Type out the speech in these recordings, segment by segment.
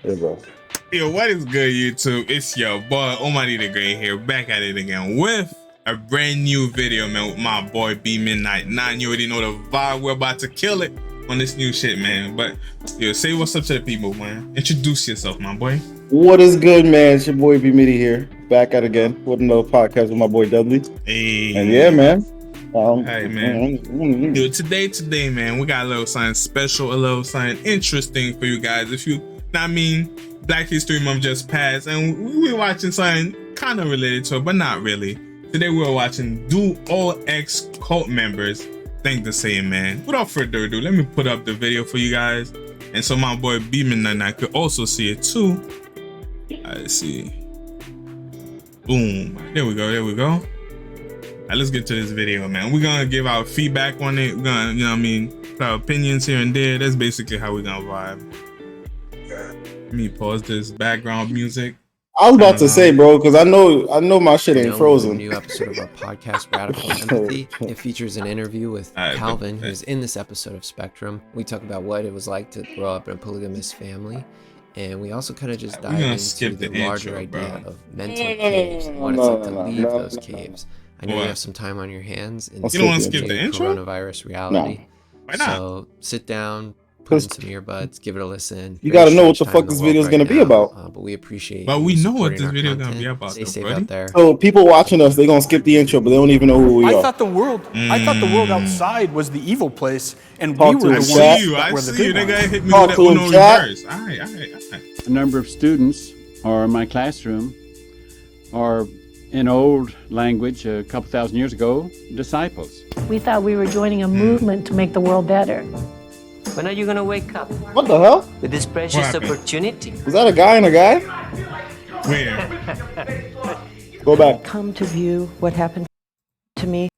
Hey, bro. Yo, what is good, YouTube? It's your boy Omani the Great here, back at it again with a brand new video, man, with my boy B Midnight 9. You already know the vibe. We're about to kill it on this new shit, man. But yo, say what's up to the people, man. Introduce yourself, my boy. What is good, man? It's your boy B Mitty here, back at again with another podcast with my boy Dudley. Hey. And yeah, man. Hey, man. Yo, today, man, we got a little something special, a little something interesting for you guys. If you, I mean, Black History Month just passed, and we were watching something kind of related to it, but not really. Today we were watching Do All Ex-Cult Members Think the Same, man? Without further ado, let me put up the video for you guys, and so my boy Beeman and I could also see it too. Let's see. Boom. There we go. All right, let's get to this video, man. We're gonna give our feedback on it. We're gonna, you know what I mean, put our opinions here and there. That's basically how we're gonna vibe. Let me pause this background music. I was about to say, bro, because I know my shit ain't frozen. A new episode of our podcast, Radical Empathy. It features an interview with Calvin, who's in this episode of Spectrum. We talk about what it was like to grow up in a polygamous family, and we also kind of just dive into the larger idea of mental caves and what it's like to leave those caves. I know you have some time on your hands in you don't want to skip the intro? Coronavirus reality. No. Why not? So sit down, put in some earbuds, give it a listen. You gotta know what the fuck this video is gonna be about. But we appreciate. But we know what this video is gonna be about. Stay safe out there. So people watching us, they gonna skip the intro, but they don't even know who we are. I thought the world outside was the evil place, and Talk we to were him, the chat. ones that I were the see you. good They gotta ones. hit me Talk with to that him, Uno chat. reverse. All right. A number of students are in my classroom are, in old language, a couple thousand years ago, disciples. We thought we were joining a movement to make the world better. When are you gonna wake up What the hell? with this precious What happened? opportunity? Is that a guy and a guy? Where? Go back. Come to view what happened to me.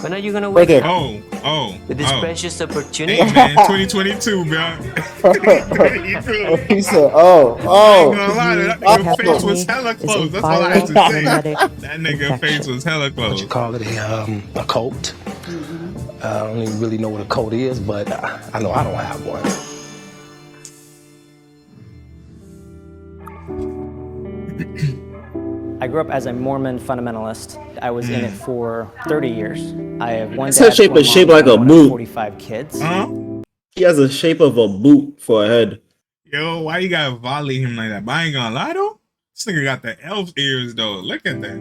When are you gonna Right wake there. up Oh. with this precious opportunity? Hey, man, 2022, bro. 2022. He said, I ain't gonna lie, that Oh. nigga face was hella close. That's all I have to say. That nigga face was hella close. Call it a cult. I don't even really know what a cult is, but I know I don't have one. I grew up as a Mormon fundamentalist. I was in it for 30 years. I have one His dad, head shape one is shaped mom, like a and boot. 45 kids. He has a shape of a boot for a head. Yo, why you gotta volley him like that? But I ain't gonna lie though. This nigga got the elf ears though. Look at that.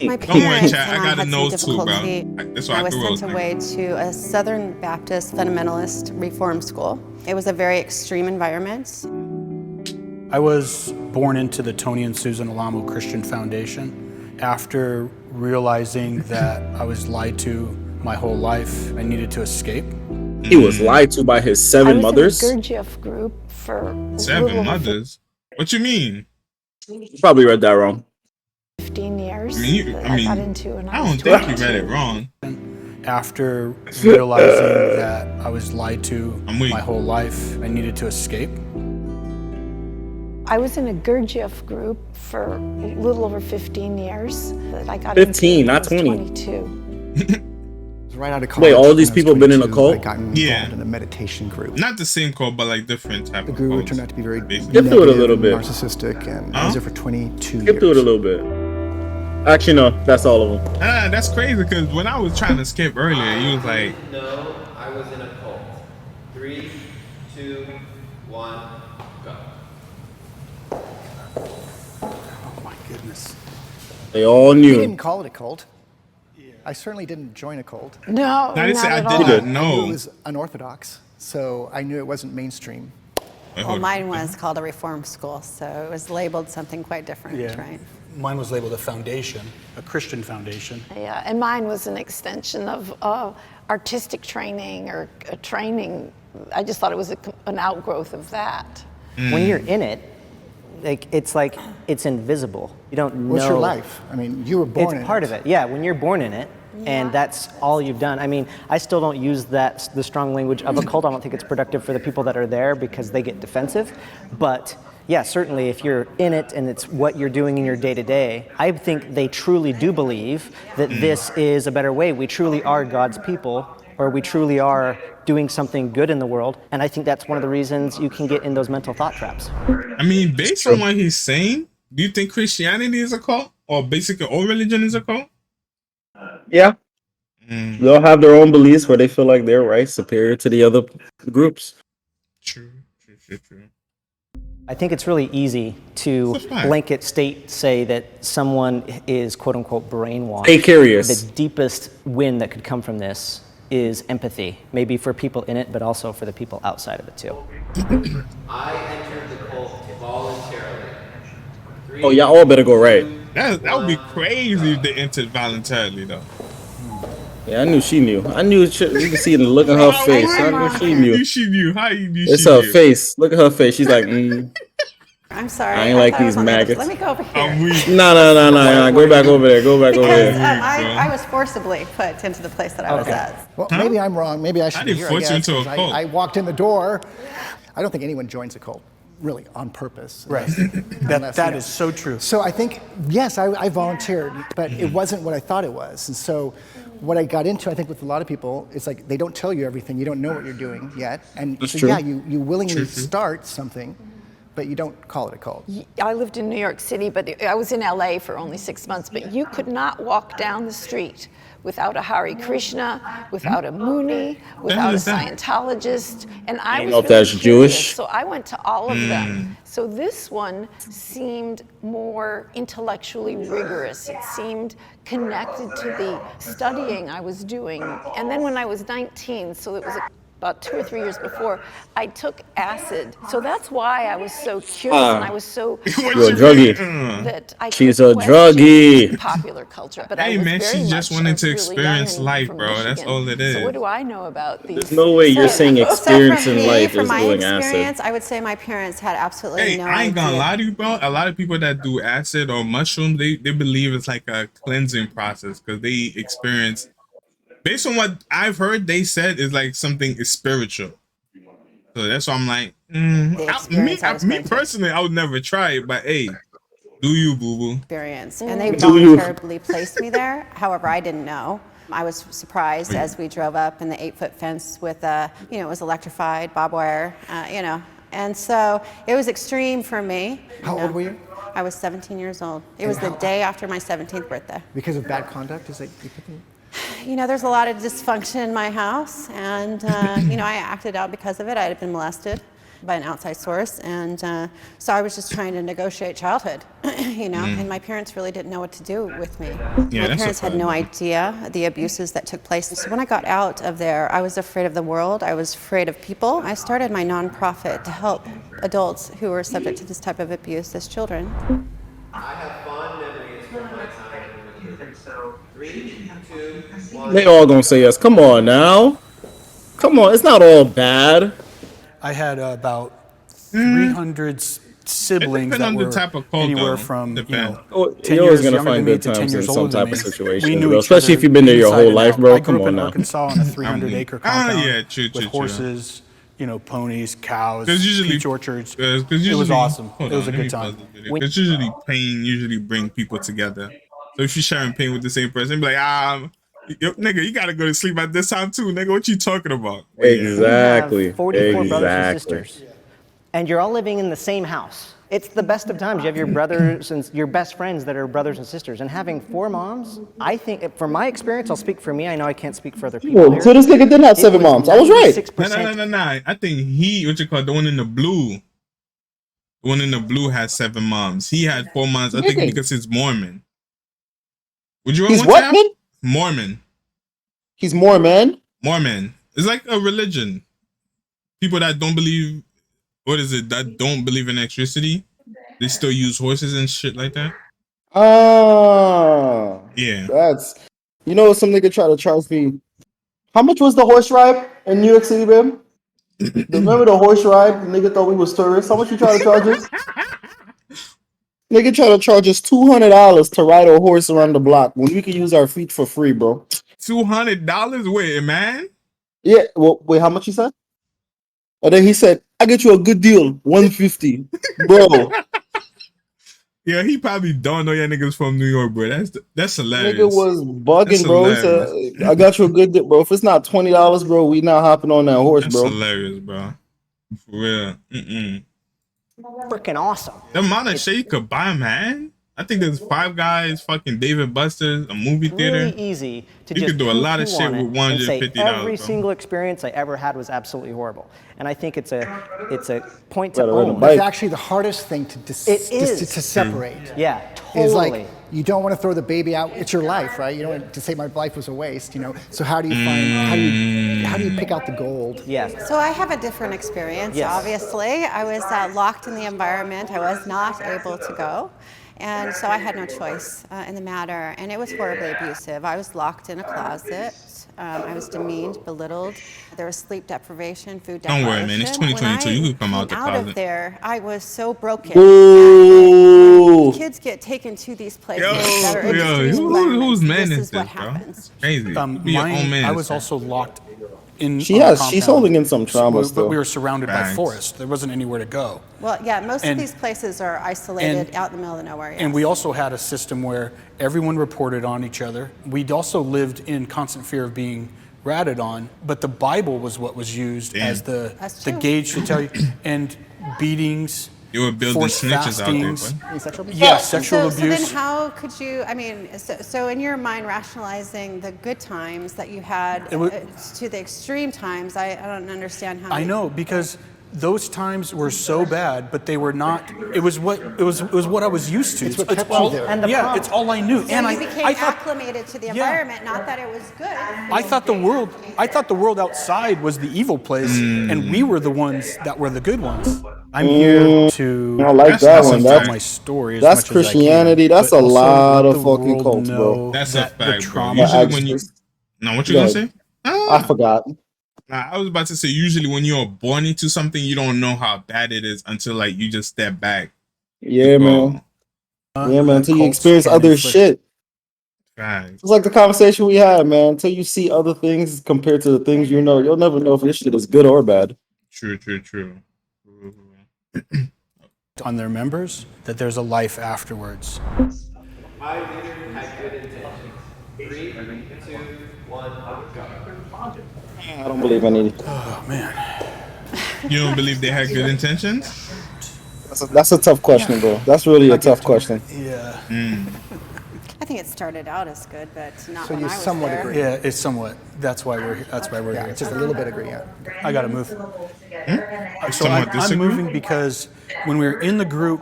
My Don't worry, parents chat. I got a had some nose too, bro. difficulty. That's why I I was threw sent it. away to a Southern Baptist fundamentalist reform school. It was a very extreme environment. I was born into the Tony and Susan Alamo Christian Foundation. After realizing that I was lied to my whole life, I needed to escape. He was lied to by his seven mothers. I was in a Gurdjieff group for 7 mothers? What you mean? You probably read that wrong. 15 years. I got into when I was don't think you 22. read it wrong. After realizing that I was lied to I'm weak. my whole life, I needed to escape. I was in a Gurdjieff group for a little over 15 years. That I got 15, into when I not was 20. 22. Right out of college. Wait, all these people been in a cult? I got involved Yeah. in a meditation group. Not the same code, but like different type The of guru codes. turned out to be very Basically. Skip through it a negative little and bit. narcissistic, and I was there for 22 Skip years. through it a little bit. Actually, no, that's all of them. That's crazy because when I was trying to skip earlier, you was like, No, I was in a cult. 3, 2, 1, go. Oh my goodness. They all We knew. didn't call it a cult. I certainly didn't join a cult. No, I didn't say I not did at all. not I knew know. it was unorthodox, so I knew it wasn't mainstream. Wait, Well, hold on. mine was called a reform school, so it was labeled something quite different, right? Mine was labeled a foundation, a Christian foundation. Yeah, and mine was an extension of artistic training or training. I just thought it was an outgrowth of that. When you're in it, it's invisible. You don't know. What's your life? I mean, you were born in It's part it. of it. Yeah, when you're born in it, and that's all you've done. I mean, I still don't use the strong language of a cult. I don't think it's productive for the people that are there because they get defensive. But yeah, certainly if you're in it and it's what you're doing in your day-to-day, I think they truly do believe that this is a better way. We truly are God's people or we truly are doing something good in the world. And I think that's one of the reasons you can get in those mental thought traps. I mean, based on what he's saying, do you think Christianity is a cult? Or basically all religion is a cult? Yeah. They'll have their own beliefs where they feel like they're right, superior to the other groups. True. I think it's really easy to blanket say that someone is quote unquote brainwashed. Stay curious. The deepest win that could come from this is empathy, maybe for people in it, but also for the people outside of it too. I entered the cult voluntarily. Oh, y'all all better go right. That would be crazy if they entered voluntarily, though. Yeah, I knew she knew. I knew you can see the look on her face. I knew she knew. She knew. How you knew? It's her face. Look at her face. She's like, I'm sorry. I ain't like these maggots. Let me go over here. No. Go back over there. Because I was forcibly put into the place that I was at. Well, maybe I'm wrong. Maybe I should be here. I walked in the door. I don't think anyone joins a cult, really, on purpose. Right. That is so true. So I think, yes, I volunteered, but it wasn't what I thought it was. And so what I got into, I think, with a lot of people, is like they don't tell you everything. You don't know what you're doing yet. And That's so, true. yeah, you willingly start something, but you don't call it a cult. I lived in New York City, but I was in LA for only 6 months, but you could not walk down the street without a Hare Krishna, without a Mooni, without a Scientologist, and I was know if really that's curious, Jewish. so I went to all of them. So this one seemed more intellectually rigorous. It seemed connected to the studying I was doing. And then when I was 19, so it was about 2 or 3 years before, I took acid. So that's why I was so curious and I was so You're a druggie. that I She's could a druggie. question popular culture. But Hey, I was man, very she just much wanted to really experience young and life, from bro. That's Michigan. all it is. So what do I know about these? There's no way you're saying experience in life from is my doing experience, acid. I would say my parents had absolutely Hey, no I ain't gonna idea. lie to you, bro. A lot of people that do acid or mushrooms, they believe it's like a cleansing process because they experience, based on what I've heard, they said is like something is spiritual. So that's why I'm like, me personally, I would never try it, but hey, do you, boo boo? Experience, and they voluntarily placed me there. However, I didn't know. I was surprised as we drove up in the 8-foot fence with it was electrified, barbed wire, and so it was extreme for me. How old were you? I was 17 years old. It was the day after my 17th birthday. Because of bad conduct? Is it? There's a lot of dysfunction in my house, and I acted out because of it. I had been molested by an outside source, and so I was just trying to negotiate childhood, and my parents really didn't know what to do with me. Yeah, My parents had no idea the abuses that took place. So when I got out of there, I was afraid of the world. I was afraid of people. I started my nonprofit to help adults who were subject to this type of abuse as children. I have fond memories from my time with you. So 3, 2, 1. They all gonna say yes. Come on now. Come on, it's not all bad. I had about 300 siblings that were type of cult, anywhere though. from 10 You're always years gonna younger find than me good to 10 times in years some older type than of me. situation, We knew bro. each Especially other if you've been there your inside whole and life, out. bro. I grew Come up on in now. Arkansas on a 300-acre compound true. with horses, ponies, cows, Usually, peach orchards. It was awesome. It was a good time. Because usually pain bring people together. So if you're sharing pain with the same person, be like, nigga, you gotta go to sleep at this time too, nigga. What you talking about? Exactly. We have 44 brothers and Exactly. sisters, and you're all living in the same house. It's the best of times. You have your brothers and your best friends that are brothers and sisters, and having 4 moms. I think, from my experience, I'll speak for me. I know I can't speak for other people. Well, so this nigga did have 7 moms. I was right. 96%. No. I think the one in the blue. The one in the blue has 7 moms. He had 4 moms. I think because he's Mormon. Would you? He's what, man? Mormon. He's Mormon. Mormon. It's like a religion. People that don't believe. What is it? That don't believe in electricity. They still use horses and shit like that. Ah. Yeah. That's. Some nigga tried to charge me. How much was the horse ride in New York City, man? Remember the horse ride? The nigga thought we was tourists. How much you try to charge us? Nigga try to charge us $200 to ride a horse around the block when we can use our feet for free, bro. $200? Wait, man. Yeah. Well, wait. How much he said? And then he said, "I get you a good deal, $150, bro." Yeah, he probably don't know y'all niggas from New York, bro. That's hilarious. Nigga was bugging, That's bro. He hilarious. said, I got you a good dip, bro. If it's not $20, bro, we not hopping on that horse, That's bro. hilarious, bro. For real. Freaking awesome. The amount of shit you could buy, man. I think there's Five Guys, fucking David Buster's, a movie theater. Really easy to You just could do a lot of poo-poo shit on it with and say $150. every bro. single experience I ever had was absolutely horrible. And I think it's a point to Better ride a own. bike. It's actually the hardest thing to separate. Yeah, totally. Is like you don't want to throw the baby out. It's your life, right? You don't want to say my life was a waste, you know. So how do you find how do you pick out the gold? Yes. So I have a different experience, Yes. obviously. I was locked in the environment. I was not able to go. And so I had no choice in the matter. And it was horribly abusive. I was locked in a closet. I was demeaned, belittled. There was sleep deprivation, food Don't deprivation. worry, man. It's 2022. You could come out the Out closet. of there, I was so broken. Ooh. Kids get taken to these places that are interesting Whose man this is is what this, bro? happens. Crazy. Be your own man. I was also locked in. She's holding in some trauma but still. we were surrounded by Thanks. forest. There wasn't anywhere to go. Well, yeah, most of And- these places are isolated out in the middle of nowhere. Yes. And we also had a system where everyone reported on each other. We'd also lived in constant fear of being ratted on, but the Bible was what was used as the true. gauge to tell you, and beatings. You were building forced snitches out there, fastings. boy. Sexual abuse? Yeah, sexual So abuse. then how could you, I mean, so in your mind rationalizing the good times that you had to the extreme times, I don't understand how. I know, because those times were so bad, but they were not. It was what I was used to. It's what kept you there. And the yeah, it's all I knew. So and you became I thought acclimated to the environment, not that it was good. I thought the world outside was the evil place, and we were the ones that were the good ones. I'm here to I like that one. tell my story. That's as much as I can, Christianity. That's but a also lot let of the fucking world cults, bro. know That's a that the fact, bro. trauma- Usually when you... Now, what you gonna say? I forgot. Nah, I was about to say, usually when you're born into something, you don't know how bad it is until like you just step back. Yeah, man. Yeah, man. Until you experience other shit. Right. It's like the conversation we had, man. Until you see other things compared to the things you know, you'll never know if this shit is good or bad. True. on their members that there's a life afterwards. My leader had good intentions. 3, 2, 1, go. I don't believe any. Oh man. You don't believe they had good intentions? That's a tough question, bro. That's really a tough question. Yeah. I think it started out as good, but not So when you I was somewhat there. agree. Yeah, it's somewhat. That's why we're Yeah, here. just a little bit agree. Yeah. I gotta move. So Somewhat I'm disagree? moving because when we were in the group,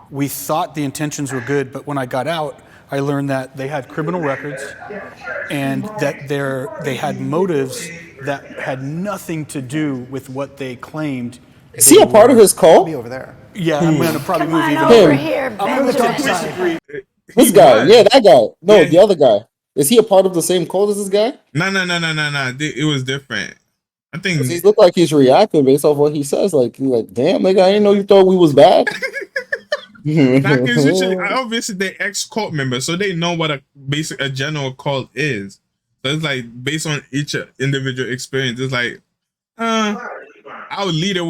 we thought the intentions were good, but when I got out, I learned that they had criminal records and that they had motives that had nothing to do with what they claimed. Is he a part of his cult? Be over there. Yeah, I'm gonna probably move even Over Him. here, I'm Benjamin. gonna disagree. This guy, was. yeah, that guy. No, Yeah, the other guy. Is he a part of the same cult as this guy? No. It was different. I think 'Cause he looked like he's reacting based off what he says. Like, he's like, damn, nigga, I didn't know you thought we was bad. because usually, obviously, they ex-cult members, so they know what a general cult is. So it's like based on each individual experience, it's like, our leader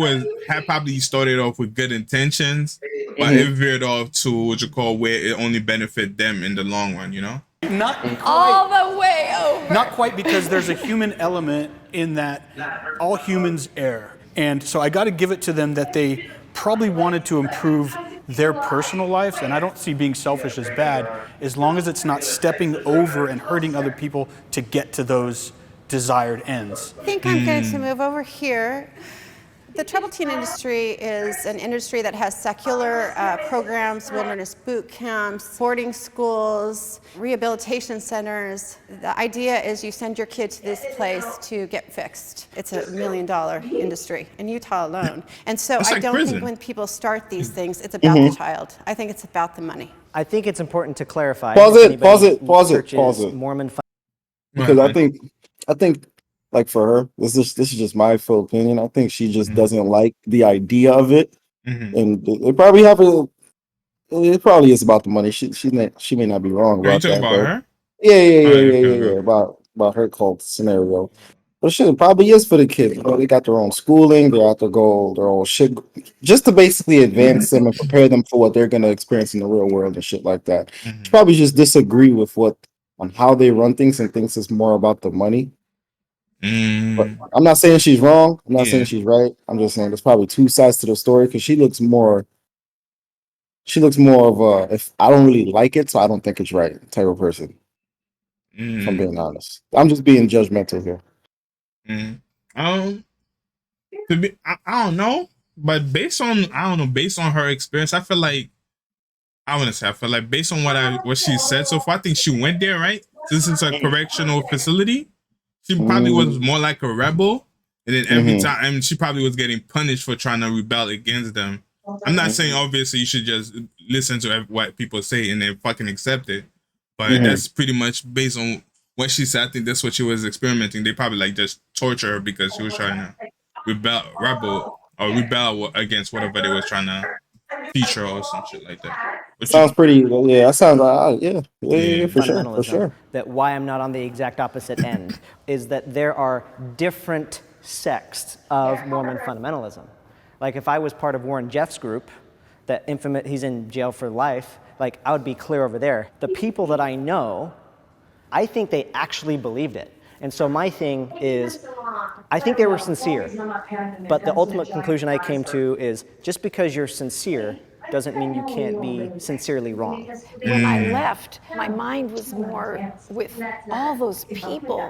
had probably started off with good intentions, but it veered off to what you call where it only benefit them in the long run. You know? Not quite. All the way over. Not quite, because there's a human element in that all humans err. And so I got to give it to them that they probably wanted to improve their personal lives, and I don't see being selfish as bad, as long as it's not stepping over and hurting other people to get to those desired ends. I think I'm going to move over here. The trouble teen industry is an industry that has secular programs, wilderness boot camps, boarding schools, rehabilitation centers. The idea is you send your kid to this place to get fixed. It's $1 million industry in Utah alone. And so That's I like don't prison. think when people start these things, it's about the child. I think it's about the money. I think it's important to clarify. Pause if it, anybody pause it, searches pause it. Mormon Because I think like for her, this is just my full opinion. I think she just doesn't like the idea of it, and it probably it probably is about the money. She may not be wrong Are you about talking that. about but- her? Yeah, okay. about her cult scenario. But shit, it probably is for the kids. You know, they got their own schooling, they have to go their own shit, just to basically advance them and prepare them for what they're gonna experience in the real world and shit like that. She probably just disagree with what on how they run things and thinks it's more about the money. But I'm not saying she's wrong. I'm not saying she's right. I'm just saying there's probably two sides to the story because she looks more of a if I don't really like it, so I don't think it's right type of person. If I'm being honest, I'm just being judgmental here. I don't know, but based on her experience, I feel like based on what she said so far, I think she went there, right? Since it's a correctional facility, she probably was more like a rebel, and then every time she probably was getting punished for trying to rebel against them. I'm not saying obviously you should just listen to what people say and then fucking accept it, but that's pretty much based on what she said. I think that's what she was experimenting. They probably like just torture her because she was trying to rebel against whatever they was trying to teach her or some shit like that. Sounds pretty. Yeah, that sounds. Yeah, for sure. That why I'm not on the exact opposite end is that there are different sects of Mormon fundamentalism. Like if I was part of Warren Jeff's group, that infamous, he's in jail for life. Like I would be clear over there. The people that I know, I think they actually believed it. And so my thing is, I think they were sincere. But the ultimate conclusion I came to is just because you're sincere doesn't mean you can't be sincerely wrong. When I left, my mind was more with all those people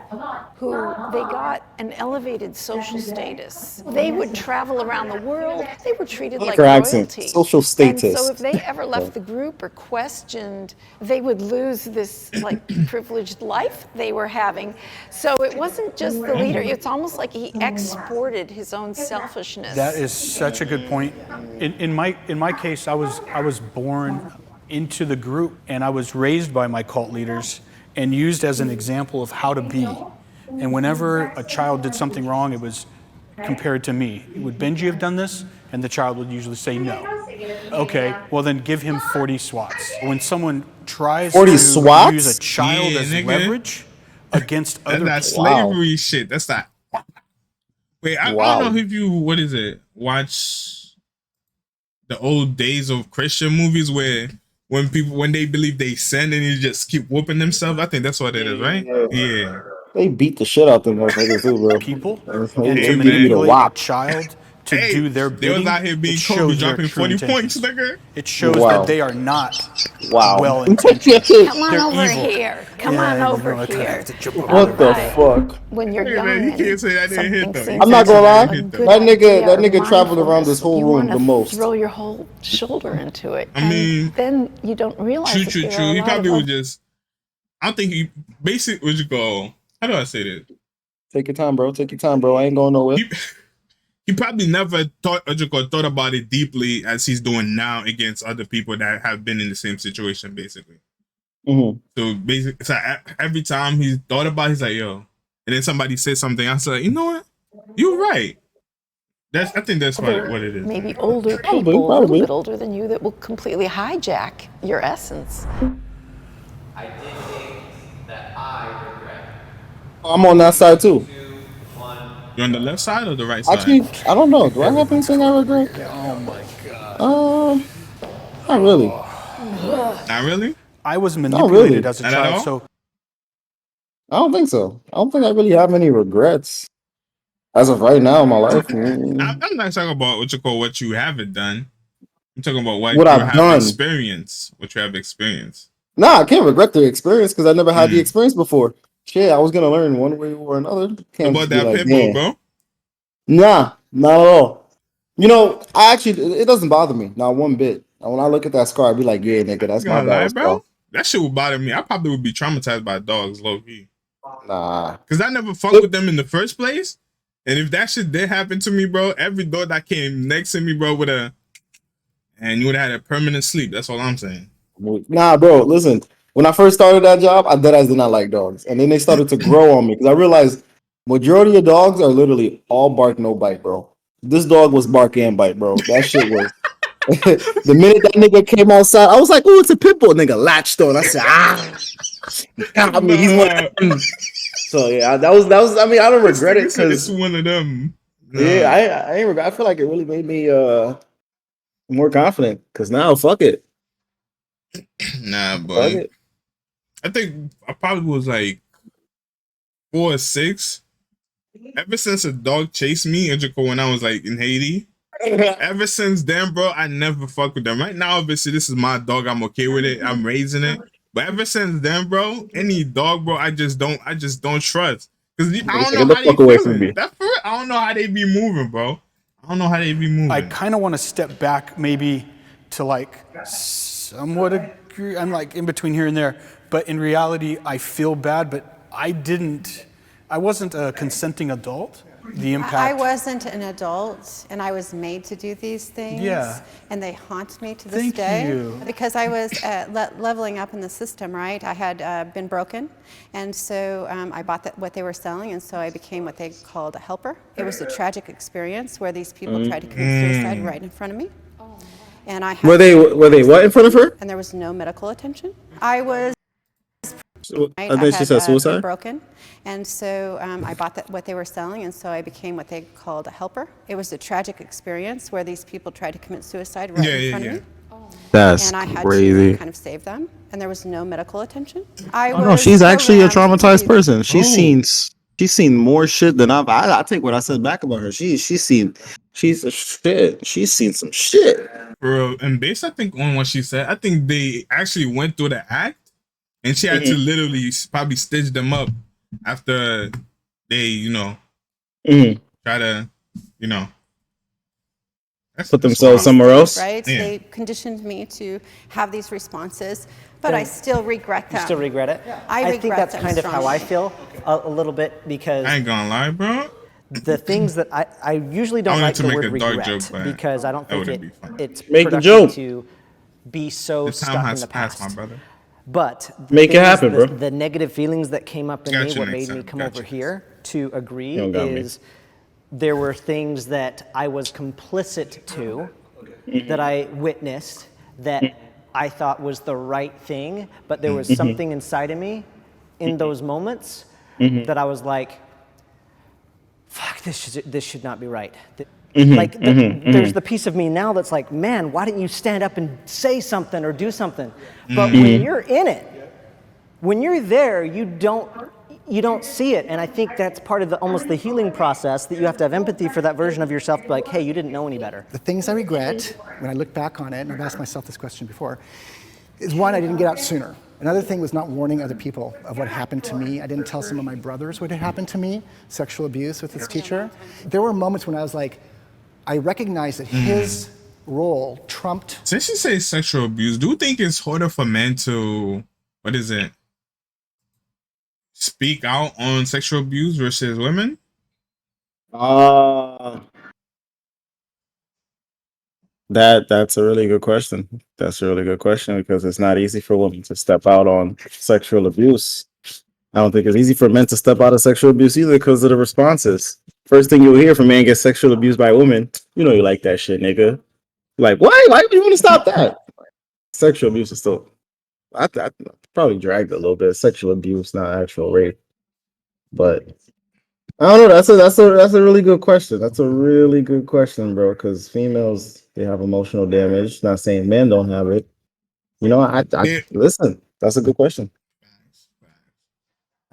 who they got an elevated social status. They would travel around the world. They were treated like royalty. Social status. And so if they ever left the group or questioned, they would lose this like privileged life they were having. So it wasn't just the leader. It's almost like he exported his own selfishness. That is such a good point. In my case, I was born into the group and I was raised by my cult leaders and used as an example of how to be. And whenever a child did something wrong, it was compared to me. Would Benji have done this? And the child would usually say no. Okay, well then give him 40 swats. When someone tries to use a child as leverage against other people. That's slavery shit. That's not. Wait, I don't know if you, watch the old days of Christian movies where when they believe they sin and you just keep whooping themselves. I think that's what it is, right? Yeah. They beat the shit out of them motherfuckers too, bro. People and to manipulate a child to do their bidding. They was out here being Kobe dropping 40 points, nigga. It shows that they are not well intentioned. Come on over here. Come on over here. What the fuck? When you're young, you can't say that didn't hit though. I'm not gonna lie. That nigga traveled around this whole room the most. Throw your whole shoulder into it. I mean, then you don't realize. True. He probably would just. I don't think he basically would you go. How do I say this? Take your time, bro. I ain't going nowhere. He probably never thought about it deeply as he's doing now against other people that have been in the same situation, basically. So basically, it's like every time he thought about it, he's like, yo. And then somebody says something, I was like, you know what? You're right. I think that's what it is. Maybe older people, a little bit older than you, that will completely hijack your essence. I did things that I regret. I'm on that side too. You're on the left side or the right side? Actually, I don't know. Do I have anything I regret? Oh my god. Not really. Not really? I was manipulated as a child, so I don't think so. I don't think I really have any regrets as of right now in my life. I'm not talking about what you haven't done. I'm talking about what I've done. What you have experienced. Nah, I can't regret the experience because I never had the experience before. Shit, I was gonna learn one way or another. Can't about that pit bull, bro? Nah, not at all. You know, it doesn't bother me, not one bit. When I look at that scar, I be like, yeah, nigga, that's my bad, bro. That shit would bother me. I probably would be traumatized by dogs, low key. Nah, because I never fucked with them in the first place. And if that shit did happen to me, bro, every dog that came next to me, bro, and you would have had a permanent sleep. That's all I'm saying. Nah, bro, listen. When I first started that job, I did not like dogs. And then they started to grow on me because I realized majority of dogs are literally all bark, no bite, bro. This dog was bark and bite, bro. That shit was. The minute that nigga came outside, I was like, oh, it's a pit bull. Nigga latched on. I said, got me. He's one. So yeah, that was. I mean, I don't regret it It's because one of them. yeah, I ain't regret. I feel like it really made me more confident because now fuck it. Nah, Fuck but it. I think I probably was like 4 or 6. Ever since a dog chased me in Jaco when I was like in Haiti. Ever since then, bro, I never fuck with them. Right now, obviously, this is my dog. I'm okay with it. I'm raising it. But ever since then, bro, any dog, bro, I just don't trust. Because I don't know Get the how they fuck away from feeling. me. That's for it. I don't know how they be moving, bro. I don't know how they be moving. I kind of want to step back maybe to like somewhat agree. I'm like in between here and there. But in reality, I feel bad, but I wasn't a consenting adult. The impact. I wasn't an adult, and I was made to do these things. Yeah. And they haunt me to this Thank day. you. Because I was leveling up in the system, right? I had been broken, and so I bought what they were selling, and so I became what they called a helper. It was a tragic experience where these people tried to commit suicide right in front of me. And I had Were they what in front of her? and there was no medical attention. I was. I think she said been suicide. broken, and so I bought what they were selling, and so I became what they called a helper. It was a tragic experience where these people tried to commit suicide right in front of me. That's And I had crazy. to kind of save them, and there was no medical attention. Oh no, she's actually a traumatized person. She's seen more shit than I take what I said back about her. She's seen shit. She's seen some shit. Bro, and based, I think, on what she said, I think they actually went through the act. And she had to literally probably stitch them up after they, try to, put themselves somewhere else. Right? Yeah. They conditioned me to have these responses, but I still regret them. You still regret it? I think that's them kind of how I strongly. feel a little bit because I ain't gonna lie, bro. the things that I usually don't I like wanted to the make word a dark regret joke, but because I don't that think wouldn't be fun. it's Make the productive joke. to be so The time stuck in has the passed, past. my brother. But Make it happen, bro. the negative feelings that came up in Got me, you what next made me time. come Got over you. here to agree You don't got me. is there were things that I was complicit to, that I witnessed, that I thought was the right thing, but there was something inside of me in those moments that I was like, fuck, this should not be right. There's the piece of me now that's like, man, why didn't you stand up and say something or do something? But when you're in it, when you're there, you don't see it. And I think that's part of almost the healing process, that you have to have empathy for that version of yourself, like, hey, you didn't know any better. The things I regret when I look back on it, and I've asked myself this question before, is one, I didn't get out sooner. Another thing was not warning other people of what happened to me. I didn't tell some of my brothers what had happened to me, sexual abuse with this teacher. There were moments when I was like, I recognized that his role trumped. Since you say sexual abuse, do you think it's harder for men to, speak out on sexual abuse versus women? That's a really good question. That's a really good question because it's not easy for women to step out on sexual abuse. I don't think it's easy for men to step out of sexual abuse either because of the responses. First thing you'll hear from a man gets sexual abused by a woman, you know you like that shit, nigga. Like, why? Why would you want to stop that? Sexual abuse is still, I probably dragged a little bit. Sexual abuse, not actual rape. But I don't know. That's a really good question. That's a really good question, bro. Because females, they have emotional damage. Not saying men don't have it. I listen. That's a good question.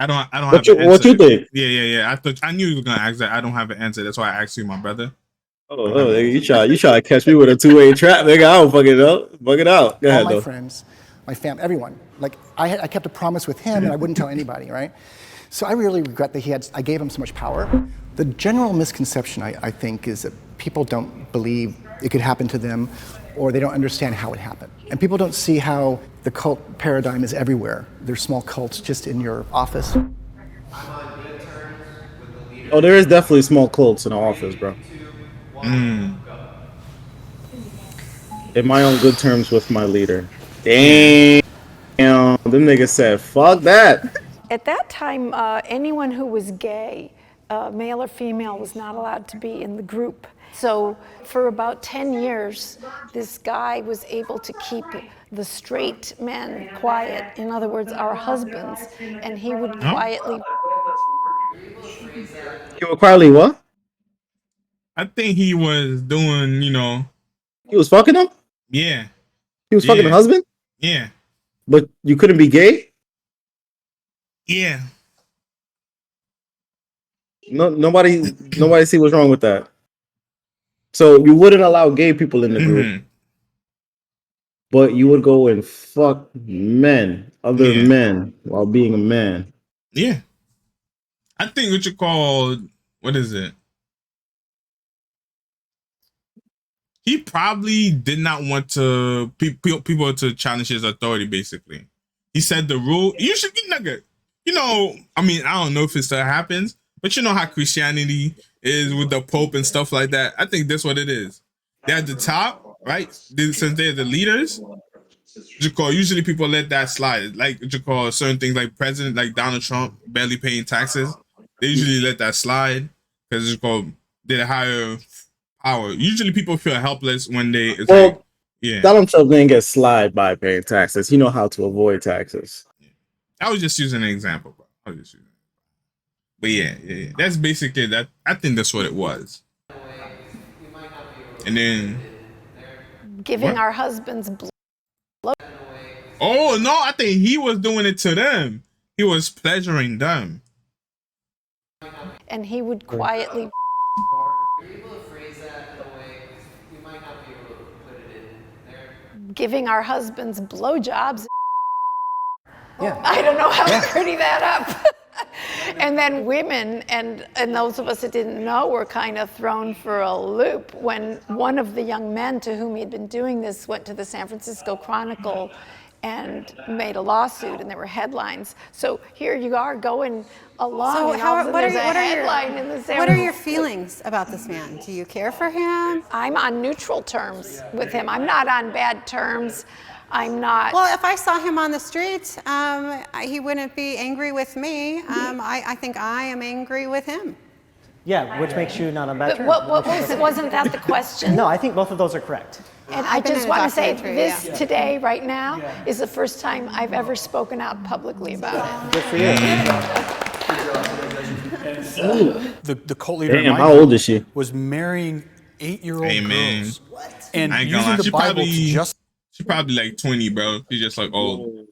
I don't have an What answer. you think? Yeah. I knew you were gonna ask that. I don't have an answer. That's why I asked you, my brother. Oh, nigga, you try to catch me with a two-way trap, nigga. I don't fucking know. Fuck it out. Go ahead, All my though. friends, my family, everyone. Like I kept a promise with him, and I wouldn't tell anybody, right? So I really regret that I gave him so much power. The general misconception, I think, is that people don't believe it could happen to them, or they don't understand how it happened. And people don't see how the cult paradigm is everywhere. There's small cults just in your office. Oh, there is definitely small cults in the office, bro. Am I on good terms with my leader? Damn, them niggas said, fuck that. At that time, anyone who was gay, male or female, was not allowed to be in the group. So for about 10 years, this guy was able to keep the straight men quiet. In other words, our husbands. And he would quietly He would quietly what? I think he was doing, He was fucking him? Yeah. He was fucking the husband? Yeah. But you couldn't be gay? Yeah. No, nobody see what's wrong with that. So you wouldn't allow gay people in the group, but you would go and fuck other men, while being a man. Yeah. I think what is it? He probably did not want people to challenge his authority, basically. He said the rule, you should be nigga. I mean, I don't know if it still happens, but you know how Christianity is with the Pope and stuff like that. I think that's what it is. They're at the top, right? Since they're the leaders, usually people let that slide. Like certain things like President, like Donald Trump, barely paying taxes. They usually let that slide because they're higher power. Usually people feel helpless when Donald Trump didn't get slide by paying taxes. He know how to avoid taxes. I was just using an example, bro. But yeah. That's basically that. I think that's what it was. And then Giving our husbands blow. Oh no, I think he was doing it to them. He was pleasuring them. And he would quietly. Giving our husbands blowjobs. Yeah. I don't know how to pretty that up. And then women and those of us that didn't know were kind of thrown for a loop when one of the young men to whom he had been doing this went to the San Francisco Chronicle and made a lawsuit, and there were headlines. So here you are going along, So and all of a sudden there's a what headline in the San what are your feelings about this man? Do you care for him? I'm on neutral terms with him. I'm not on bad terms. I'm not. Well, if I saw him on the street, he wouldn't be angry with me. I think I am angry with him. Yeah, which makes you not on bad terms. Wasn't that the question? No, I think both of those are correct. And I just want to say this today, right now, is the first time I've ever spoken out publicly about it. Good for you. The cult leader Damn, how old is she? was marrying 8-year-old girls. And And using the Bible to just... She's probably like 20, bro. She's just like old.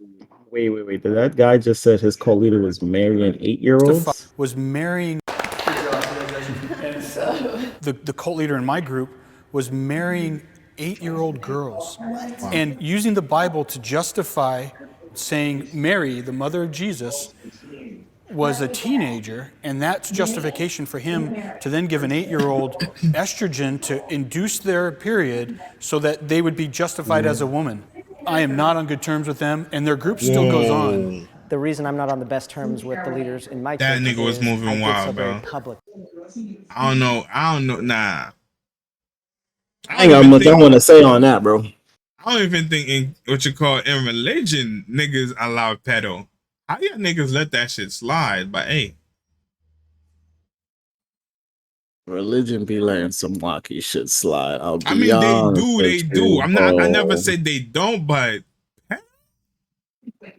Wait. Did that guy just said his cult leader was marrying 8-year-olds? Was marrying... The cult leader in my group was marrying 8-year-old girls. And using the Bible to justify saying Mary, the mother of Jesus, was a teenager, and that's justification for him to then give an 8-year-old estrogen to induce their period so that they would be justified as a woman. I am not on good terms with them, and their group still goes on. The reason I'm not on the best terms with the leaders in my That church nigga was is moving I did wild, so very bro. public. I don't know. Nah. I ain't got much I want to say on that, bro. I don't even think in in religion, niggas allow pedo. How y'all niggas let that shit slide? But hey. Religion be letting some wacky shit slide. I mean, they do. I never said they don't, but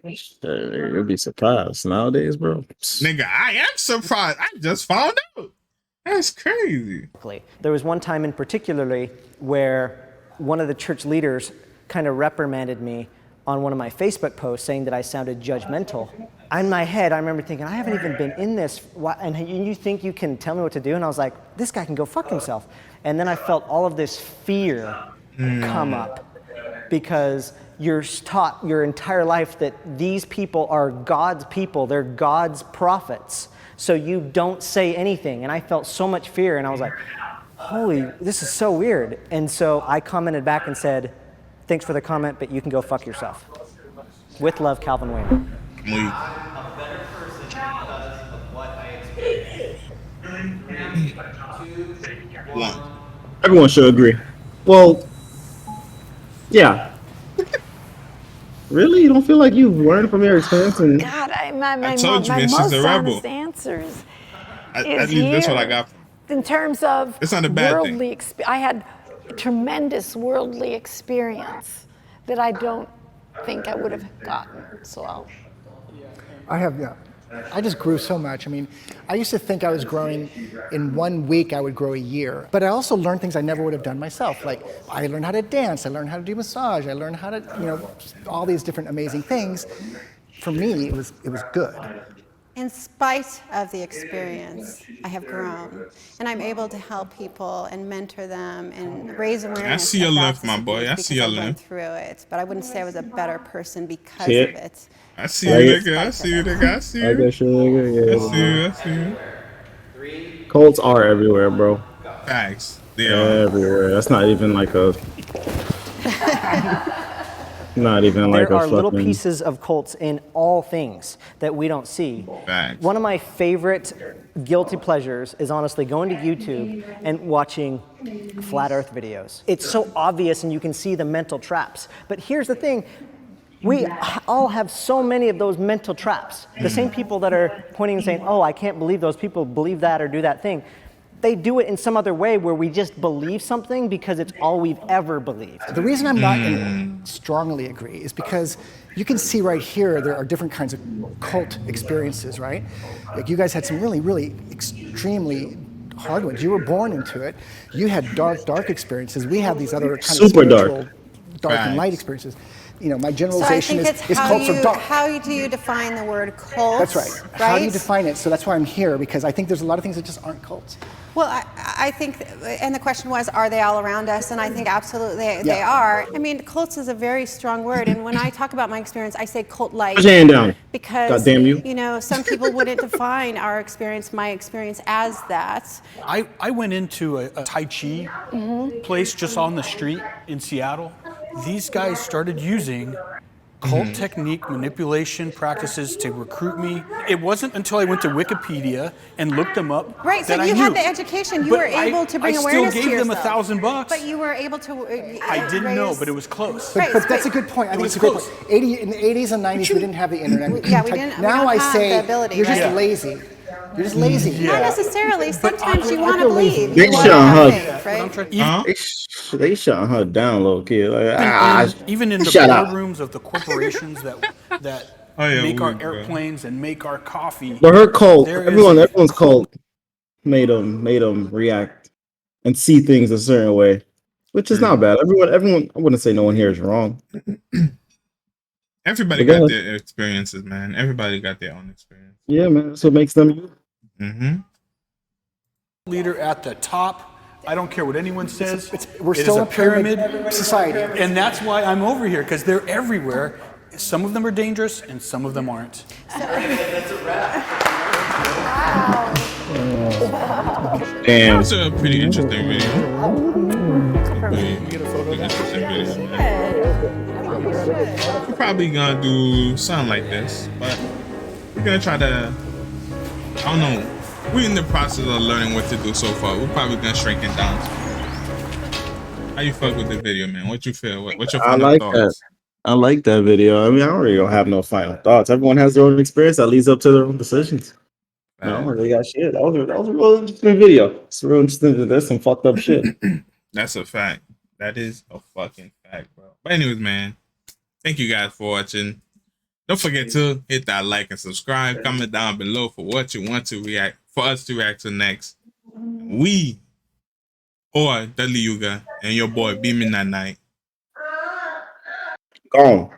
you'll be surprised nowadays, bro. Nigga, I am surprised. I just found out. That's crazy. There was one time in particularly where one of the church leaders kind of reprimanded me on one of my Facebook posts saying that I sounded judgmental. In my head, I remember thinking, I haven't even been in this, and you think you can tell me what to do? And I was like, this guy can go fuck himself. And then I felt all of this fear come up because you're taught your entire life that these people are God's people, they're God's prophets. So you don't say anything. And I felt so much fear, and I was like, holy, this is so weird. And so I commented back and said, thanks for the comment, but you can go fuck yourself. With love, Calvin Wayne. I'm a better person because of what I experienced. 2, 1. Everyone should agree. Well, yeah. Really? You don't feel like you've learned from your experience? And God, my told you, man, most she's a rebel. honest answers At is least that's what I here. got. In terms of It's not a bad worldly I had tremendous worldly experience that I don't think I would have gotten. So I have, yeah. I just grew so much. I mean, I used to think I was growing in 1 week, I would grow a year. But I also learned things I never would have done myself. Like, I learned how to dance, I learned how to do massage, I learned how to, all these different amazing things. For me, it was good. In spite of the experience, I have grown, and I'm able to help people and mentor them and raise awareness. I see your left, my boy. I see your left. I went through it, but I wouldn't say I was a better person because See of it? it. I see you, nigga. I see you, nigga. I see you. I guess you're nigga. I see you. I see you. Colts are everywhere, bro. Facts. They are everywhere. That's not even like a. Not even like a There are little fucking... pieces of cults in all things that we don't see. Facts. One of my favorite guilty pleasures is honestly going to YouTube and watching flat earth videos. It's so obvious and you can see the mental traps. But here's the thing, we all have so many of those mental traps. The same people that are pointing and saying, oh, I can't believe those people believe that or do that thing. They do it in some other way where we just believe something because it's all we've ever believed. The reason I'm not strongly agree is because you can see right here there are different kinds of cult experiences, right? Like you guys had some really, really extremely hard ones. You were born into it. You had dark experiences. We have these other kind of spiritual, dark and light experiences. My generalization is cults are dark. How do you define the word cult? That's right. How do you define it? So that's why I'm here, because I think there's a lot of things that just aren't cults. Well, I think, and the question was, are they all around us? And I think absolutely they are. I mean, cults is a very strong word, and when I talk about my experience, I say cult-like. Put your hand down. Because, God damn you. Some people wouldn't define our experience, my experience, as that. I went into a Tai Chi place just on the street in Seattle. These guys started using cult technique manipulation practices to recruit me. It wasn't until I went to Wikipedia and looked them up that I you knew. had the education. You were able to bring awareness to yourself. I still gave them $1,000. But you were able to I didn't know, but it was close. But that's a good point. I think it's a great point. In the 80s and 90s, we didn't have the internet. We didn't. Now I say the ability, you're just lazy. You're just lazy. Not necessarily. Sometimes you want to believe. They shut her. They shut her down, little kid. Even in the boardrooms of the corporations that make our airplanes and make our coffee. But her cult, everyone's cult made them react and see things a certain way, which is not bad. Everyone. I wouldn't say no one here is wrong. Everybody got their experiences, man. Everybody got their own experience. Yeah, man. That's what makes them you. Leader at the top. I don't care what anyone says. We're still a pyramid society. And that's why I'm over here, because they're everywhere. Some of them are dangerous, and some of them aren't. That's a wrap. Wow. Damn. That's a pretty interesting video. We're probably gonna do something like this, but we're gonna try to, I don't know, we're in the process of learning what to do so far. We're probably gonna shrink it down. How you fuck with the video, man? What you feel? What's your final thoughts? I like that video. I mean, I don't really don't have no final thoughts. Everyone has their own experience that leads up to their own decisions. I don't really got shit. That was a real interesting video. It's real interesting. There's some fucked up shit. That's a fact. That is a fucking fact, bro. But anyways, man, thank you guys for watching. Don't forget to hit that like and subscribe. Comment down below for what you want to react, for us to react to next. We, or Dudley Hyuga, and your boy Beaming that night. Gone.